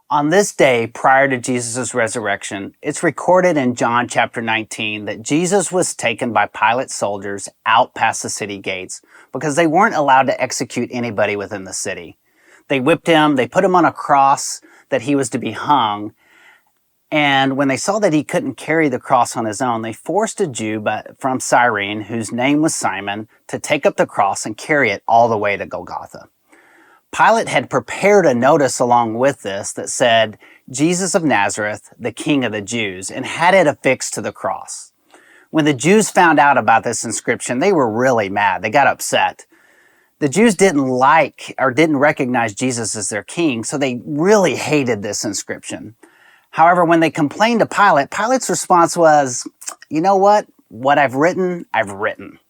On this day prior to Jesus' resurrection, it's recorded in John chapter 19 that Jesus was taken by Pilate's soldiers out past the city gates because they weren't allowed to execute anybody within the city. They whipped him, they put him on a cross that he was to be hung, and when they saw that he couldn't carry the cross on his own, they forced a Jew from Cyrene, whose name was Simon, to take up the cross and carry it all the way to Golgotha. Pilate had prepared a notice along with this that said, Jesus of Nazareth, the King of the Jews, and had it affixed to the cross. When the Jews found out about this inscription, they were really mad. They got upset. The Jews didn't recognize Jesus as their king, so they really hated this inscription. However, when they complained to Pilate, Pilate's response was, you know what? What I've written, I've written.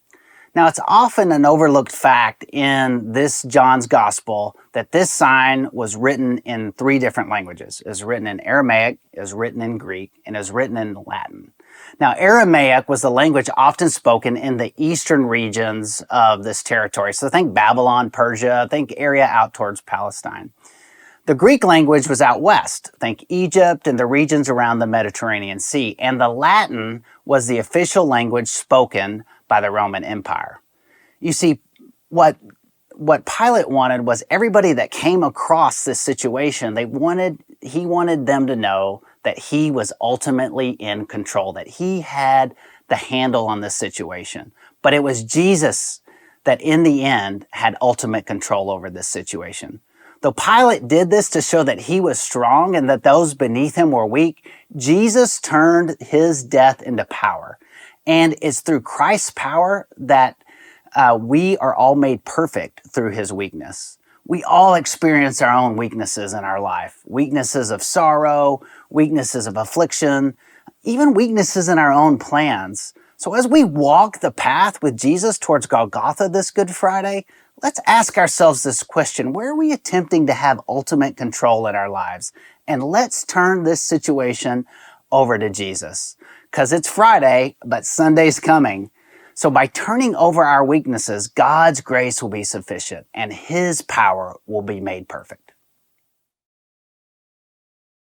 Now, it's often an overlooked fact in this John's gospel that this sign was written in 3 different languages. It was written in Aramaic, it was written in Greek, and it was written in Latin. Now, Aramaic was the language often spoken in the eastern regions of this territory. So think Babylon, Persia, think area out towards Palestine. The Greek language was out west, think Egypt and the regions around the Mediterranean Sea. And the Latin was the official language spoken by the Roman Empire. You see, what Pilate wanted was everybody that came across this situation, he wanted them to know that he was ultimately in control, that he had the handle on this situation. But it was Jesus that in the end had ultimate control over this situation. Though Pilate did this to show that he was strong and that those beneath him were weak, Jesus turned his death into power. And it's through Christ's power that we are all made perfect through his weakness. We all experience our own weaknesses in our life. Weaknesses of sorrow, weaknesses of affliction, even weaknesses in our own plans. So as we walk the path with Jesus towards Golgotha this Good Friday, let's ask ourselves this question: where are we attempting to have ultimate control in our lives? And let's turn this situation over to Jesus. Because it's Friday, but Sunday's coming. So by turning over our weaknesses, God's grace will be sufficient and his power will be made perfect.